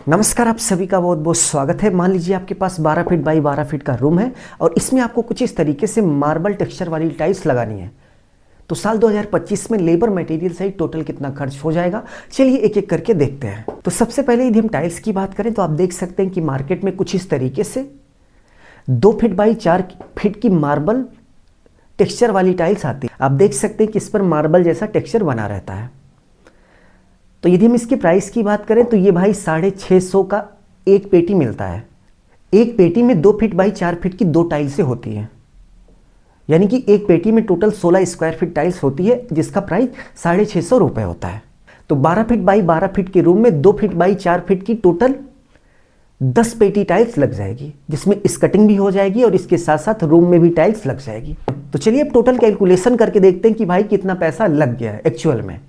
नमस्कार, आप सभी का बहुत बहुत स्वागत है। मान लीजिए आपके पास 12 फीट बाई 12 फीट का रूम है और इसमें आपको कुछ इस तरीके से मार्बल टेक्सचर वाली टाइल्स लगानी है। तो साल 2025 में लेबर मटेरियल सहित टोटल कितना खर्च हो जाएगा, चलिए एक एक करके देखते हैं। तो सबसे पहले यदि हम टाइल्स की बात करें तो आप देख सकते हैं कि मार्केट में कुछ इस तरीके से 2 फीट बाई 4 फीट की मार्बल टेक्सचर वाली टाइल्स आती है। आप देख सकते हैं कि इस पर मार्बल जैसा टेक्सचर बना रहता है। तो यदि हम इसकी प्राइस की बात करें तो ये भाई 650 का एक पेटी मिलता है। एक पेटी में 2 फीट बाई 4 फीट की 2 टाइल्सें होती हैं, यानी कि एक पेटी में टोटल 16 स्क्वायर फीट टाइल्स होती है, जिसका प्राइस 650 रुपये होता है। तो 12 फीट बाई 12 फीट के रूम में 2 फीट बाई 4 फीट की टोटल 10 पेटी टाइल्स लग जाएगी, जिसमें स्कटिंग भी हो जाएगी और इसके साथ साथ रूम में भी टाइल्स लग जाएगी। तो चलिए अब टोटल कैलकुलेशन करके देखते हैं कि भाई कितना पैसा लग गया है एक्चुअल में।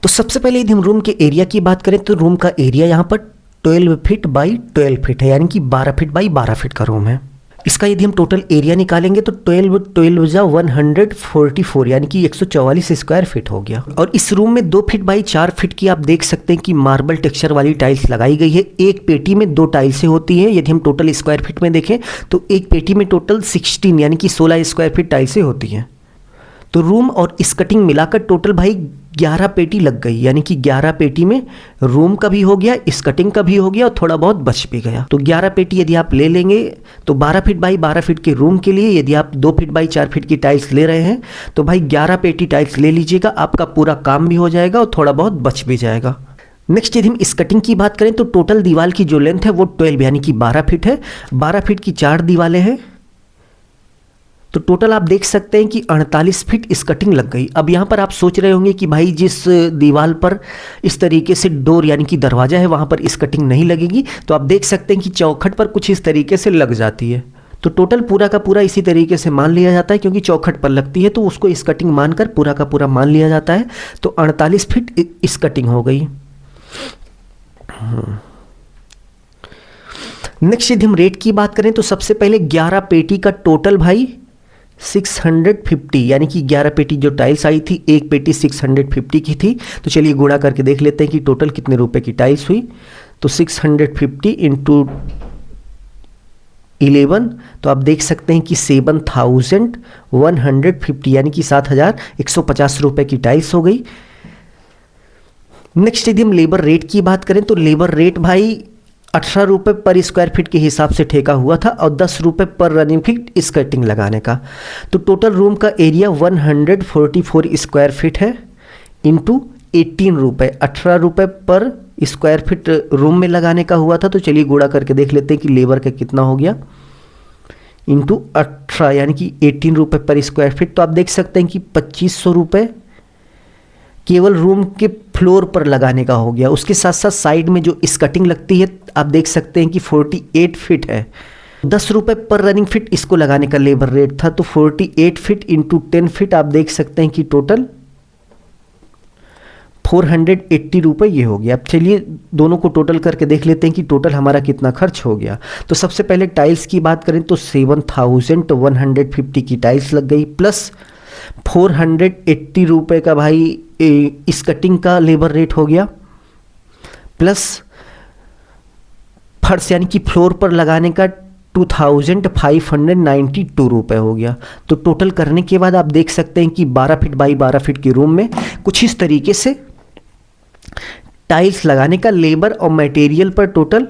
तो सबसे पहले यदि हम रूम के एरिया की बात करें तो रूम का एरिया यहाँ पर 12 फीट बाई 12 फीट है, यानी कि 12 फीट बाई 12 फीट का रूम है। इसका यदि हम टोटल एरिया निकालेंगे तो 12 जा 144, यानी कि 144 स्क्वायर फीट हो गया। और इस रूम में 2 फीट बाई 4 फीट की आप देख सकते हैं कि मार्बल टेक्सचर वाली टाइल्स लगाई गई है। एक पेटी में 2 टाइल्सें होती हैं। यदि हम टोटल स्क्वायर फीट में देखें तो एक पेटी में टोटल 16 यानी कि 16 स्क्वायर फीट टाइल्सें होती हैं। तो रूम और स्कटिंग मिलाकर टोटल भाई 11 पेटी लग गई, यानी कि 11 पेटी में रूम का भी हो गया, स्कटिंग का भी हो गया और थोड़ा बहुत बच भी गया। तो 11 पेटी यदि आप ले लेंगे तो 12 फीट बाई 12 फीट के रूम के लिए यदि आप 2 फीट बाई 4 फीट की टाइल्स ले रहे हैं तो भाई 11 पेटी टाइल्स ले लीजिएगा, आपका पूरा काम भी हो जाएगा और थोड़ा बहुत बच भी जाएगा। नेक्स्ट यदि हम स्कटिंग की बात करें तो टोटल दीवार की जो लेंथ है वो 12 यानी कि 12 फीट है। 12 फीट की 4 दीवारें हैं, तो टोटल आप देख सकते हैं कि 48 फीट स्कटिंग लग गई। अब यहाँ पर आप सोच रहे होंगे कि भाई जिस दीवार पर इस तरीके से डोर यानी कि दरवाजा है वहाँ पर स्कटिंग नहीं लगेगी, तो आप देख सकते हैं कि चौखट पर कुछ इस तरीके से लग जाती है। तो टोटल पूरा का पूरा इसी तरीके से मान लिया जाता है, क्योंकि चौखट पर लगती है तो उसको स्कटिंग मानकर पूरा का पूरा मान लिया जाता है। तो 48 फीट स्कटिंग हो गई। नेक्स्ट यदि हम रेट की बात करें तो सबसे पहले 11 पेटी का टोटल भाई 650, यानी कि 11 पेटी जो टाइल्स आई थी, एक पेटी 650 की थी। तो चलिए गुणा करके देख लेते हैं कि टोटल कितने रुपए की टाइल्स हुई। तो 650 इंटू 11, तो आप देख सकते हैं कि 7150, यानी कि 7150 रुपए की टाइल्स हो गई। नेक्स्ट यदि हम लेबर रेट की बात करें तो लेबर रेट भाई 18 रुपये पर स्क्वायर फीट के हिसाब से ठेका हुआ था और 10 रुपये पर रनिंग फीट स्कर्टिंग लगाने का। तो टोटल रूम का एरिया 144 स्क्वायर फीट है इंटू 18 रुपये, 18 रुपये पर स्क्वायर फीट रूम में लगाने का हुआ था। तो चलिए गुणा करके देख लेते हैं कि लेबर का कितना हो गया इंटू 18, यानी कि 18 रुपये पर स्क्वायर फीट। तो आप देख सकते हैं कि 2500 रुपये केवल रूम के फ्लोर पर लगाने का हो गया। उसके साथ साथ साइड में जो स्कटिंग लगती है आप देख सकते हैं कि 48 फीट है। 10 रुपये पर रनिंग फीट इसको लगाने का लेबर रेट था। तो 48 फीट इंटू 10 फीट आप देख सकते हैं कि टोटल 480 रुपये ये हो गया। अब चलिए दोनों को टोटल करके देख लेते हैं कि टोटल हमारा कितना खर्च हो गया। तो सबसे पहले टाइल्स की बात करें तो 7150 की टाइल्स लग गई, प्लस 480 रुपये का भाई स्कटिंग का लेबर रेट हो गया, प्लस फर्श यानी कि फ्लोर पर लगाने का 2592 रुपये हो गया। तो टोटल करने के बाद आप देख सकते हैं कि 12 फीट बाई 12 फीट के रूम में कुछ इस तरीके से टाइल्स लगाने का लेबर और मटेरियल पर टोटल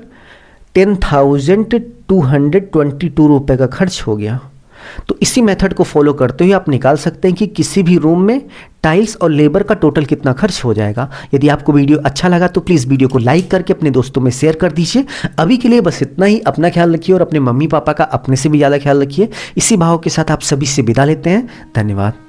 10,222 रुपये का खर्च हो गया। तो इसी मेथड को फॉलो करते हुए आप निकाल सकते हैं कि किसी भी रूम में टाइल्स और लेबर का टोटल कितना खर्च हो जाएगा। यदि आपको वीडियो अच्छा लगा तो प्लीज़ वीडियो को लाइक करके अपने दोस्तों में शेयर कर दीजिए। अभी के लिए बस इतना ही। अपना ख्याल रखिए और अपने मम्मी पापा का अपने से भी ज़्यादा ख्याल रखिए। इसी भाव के साथ आप सभी से विदा लेते हैं। धन्यवाद।